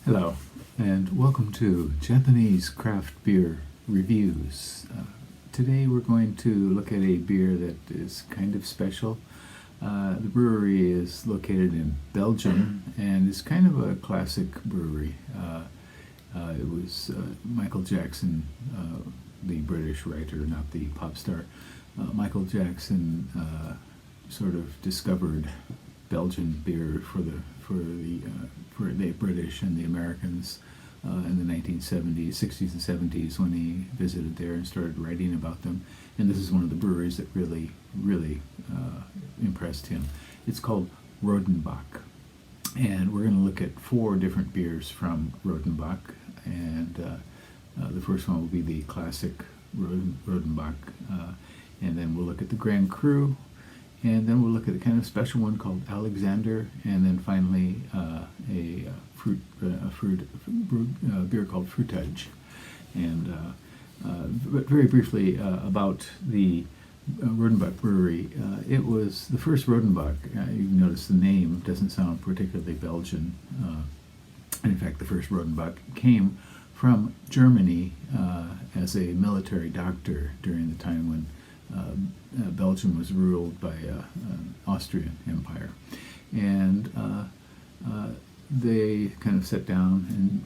Hello, and welcome to Japanese Craft Beer Reviews. Today we're going to look at a beer that is kind of special. The brewery is located in Belgium and is kind of a classic brewery. It was Michael Jackson, the British writer, not the pop star. Michael Jackson sort of discovered Belgian beer for the British and the Americans in the 1970s, 60s, and 70s when he visited there and started writing about them. And this is one of the breweries that really impressed him. It's called Rodenbach, and we're going to look at 4 different beers from Rodenbach. And the first one will be the classic Rodenbach, and then we'll look at the Grand Cru. And then we'll look at a kind of special one called Alexander, and then finally a beer called Fruitage. And but very briefly about the Rodenbach Brewery. It was the first Rodenbach. You notice the name doesn't sound particularly Belgian. And in fact, the first Rodenbach came from Germany as a military doctor during the time when Belgium was ruled by an Austrian Empire, and they kind of set down and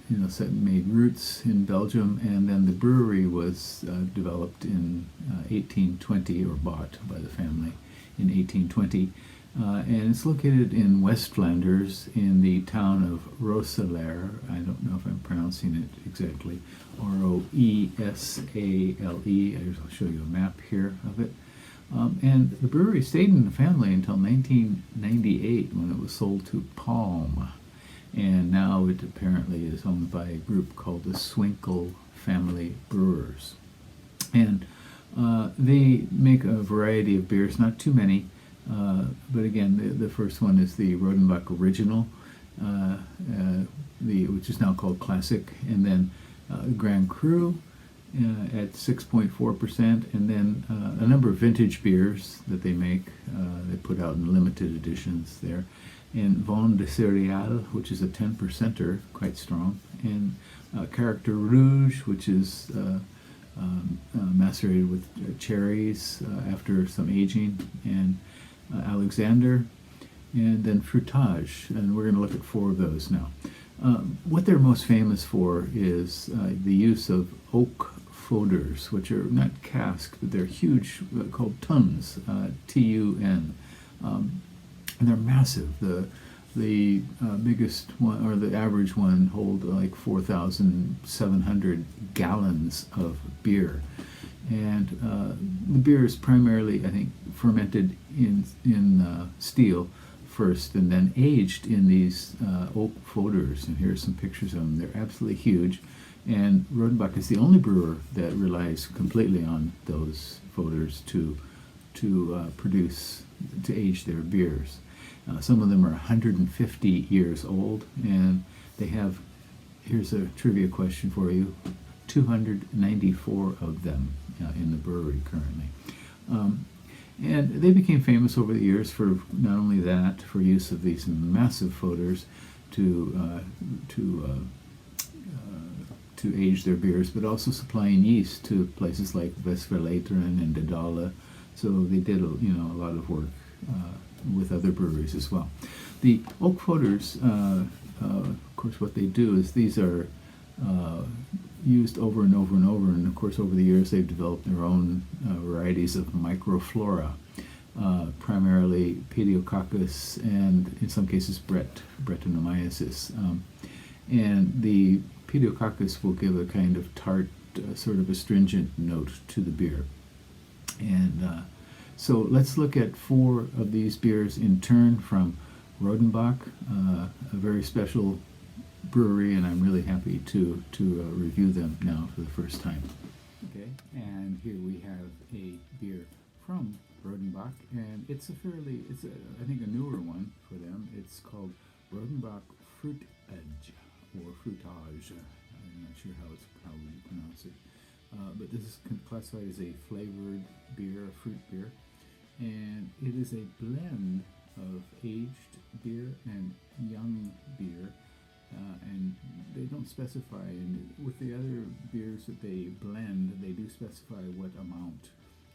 made roots in Belgium, and then the brewery was developed in 1820, or bought by the family in 1820, and it's located in West Flanders in the town of Roeselare. I don't know if I'm pronouncing it exactly. Roesale. I'll show you a map here of it. And the brewery stayed in the family until 1998 when it was sold to Palm. And now it apparently is owned by a group called the Swinkle Family Brewers. And they make a variety of beers, not too many. But again, the first one is the Rodenbach Original, which is now called Classic, and then Grand Cru at 6.4%, and then a number of vintage beers that they make. They put out in limited editions there, and Vin de Céréales, which is a 10%er, quite strong, and Character Rouge, which is macerated with cherries after some aging, and Alexander, and then Fruitage, and we're going to look at 4 of those now. What they're most famous for is the use of oak foeders, which are not cask, but they're huge, called tuns, T-U-N, and they're massive. The biggest one, or the average one, hold like 4,700 gallons of beer. And the beer is primarily, I think, fermented in steel first, and then aged in these oak foeders. And here are some pictures of them. They're absolutely huge. And Rodenbach is the only brewer that relies completely on those foeders to age their beers. Some of them are 150 years old, and they have, here's a trivia question for you, 294 of them in the brewery currently. And they became famous over the years for not only that, for use of these massive foeders to age their beers, but also supplying yeast to places like Westvleteren and Dedale. So they did a lot of work with other breweries as well. The oak foeders, of course, what they do is these are used over and over and over, and of course over the years they've developed their own varieties of microflora, primarily Pediococcus and in some cases Brettanomyces. And the Pediococcus will give a kind of tart, sort of astringent note to the beer. And so let's look at 4 of these beers in turn from Rodenbach, a very special brewery, and I'm really happy to review them now for the first time. Okay, and here we have a beer from Rodenbach, and it's I think a newer one for them. It's called Rodenbach Fruitage, or Fruitage. I'm not sure how we pronounce it, but this is classified as a flavored beer, a fruit beer, and it is a blend of aged beer and young beer, and don't specify, and with the other beers that they blend, they do specify what amount,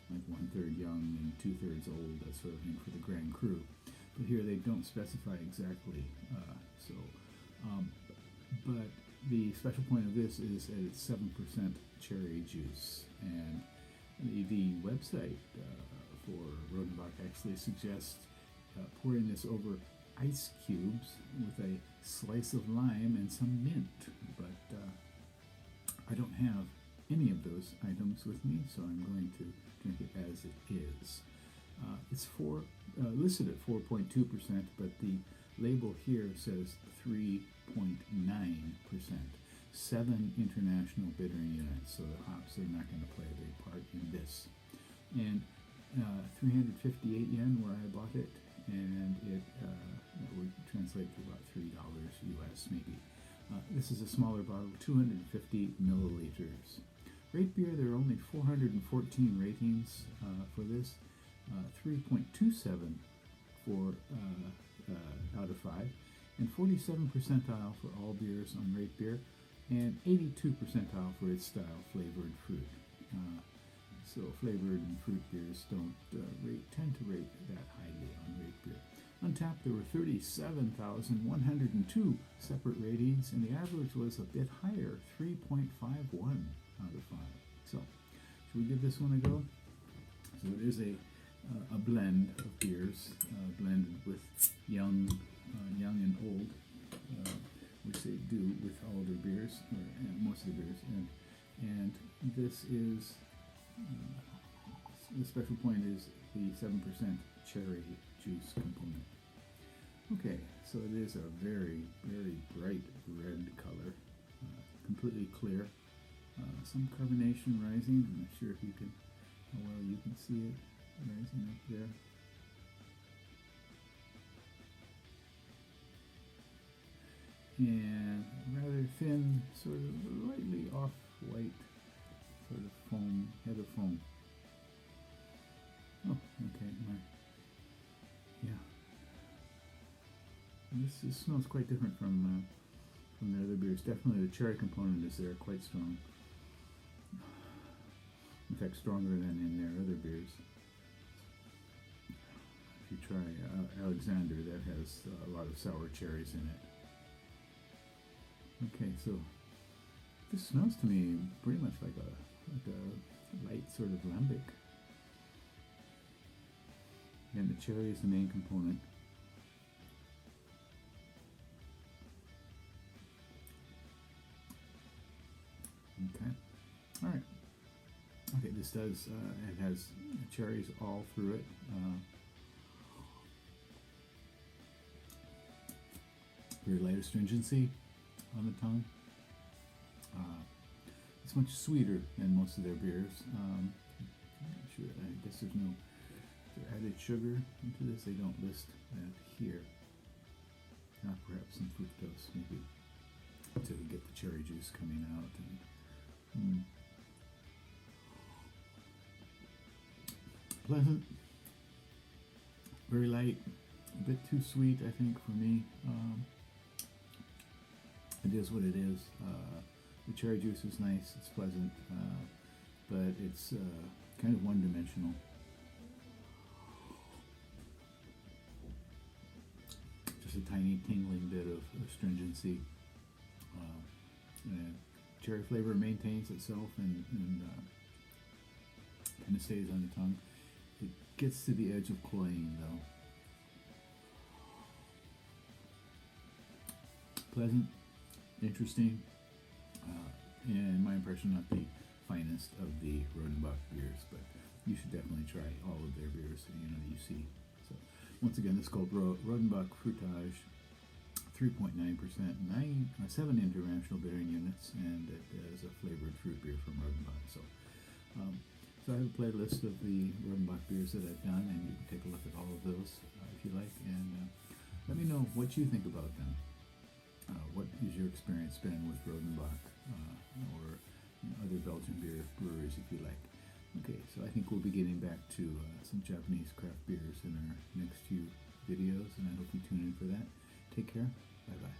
like 1/3 young and 2/3 old, that sort of thing for the Grand Cru. But here they don't specify exactly. But the special point of this is that it's 7% cherry juice, and the website for Rodenbach actually suggests pouring this over ice cubes with a slice of lime and some mint, but I don't have any of those items with me, so I'm going to drink it as it is. It's listed at 4.2%, but the label here says 3.9%. 7 international bittering units, so the hops are not going to play a big part in this. And 358 yen where I bought it, and it would translate to about $3 US maybe. This is a smaller bottle, 250 milliliters. Rate beer, there are only 414 ratings for this, 3.27 out of 5, and 47 percentile for all beers on Rate Beer, and 82 percentile for its style, flavored fruit. So flavored and fruit beers don't tend to rate that highly on Rate Beer. On tap, there were 37,102 separate ratings, and the average was a bit higher, 3.51 out of 5. So, should we give this one a go? So it is a blend of beers, blended with young and old, which they do with all their beers, or most of the beers. And this is, the special point is the 7% cherry juice component. Okay, so it is a very, very bright red color, completely clear. Some carbonation rising. I'm not sure if you can, how well you can see it rising up there. And rather thin, sort of lightly off-white sort of foam, head of foam. Oh, okay, yeah. And this smells quite different from the other beers. Definitely the cherry component is there, quite strong. In fact, stronger than in their other beers. If you try Alexander, that has a lot of sour cherries in it. Okay, so this smells to me pretty much like a light sort of lambic. And the cherry is the main component. Okay, all right. Okay, this does, it has cherries all through it. Very light astringency on the tongue. It's much sweeter than most of their beers. I guess there's no added sugar into this. They don't list that here. Perhaps some fructose, maybe, to get the cherry juice coming out. Pleasant, very light, a bit too sweet, I think, for me. It is what it is. The cherry juice is nice, it's pleasant, but it's kind of one-dimensional. Just a tiny tingling bit of astringency. And cherry flavor maintains itself and kind of stays on the tongue. It gets to the edge of cloying, though. Pleasant, interesting, and in my impression, not the finest of the Rodenbach beers, but you should definitely try all of their beers, that you see. So, once again, this is called Rodenbach Fruitage, 3.9%, 7 international bittering units, and it is a flavored fruit beer from Rodenbach. So I have a playlist of the Rodenbach beers that I've done, and you can take a look at all of those if you like, and let me know what you think about them. What has your experience been with Rodenbach or other Belgian beer breweries, if you like? Okay, so I think we'll be getting back to some Japanese craft beers in our next few videos, and I hope you tune in for that. Take care. Bye-bye.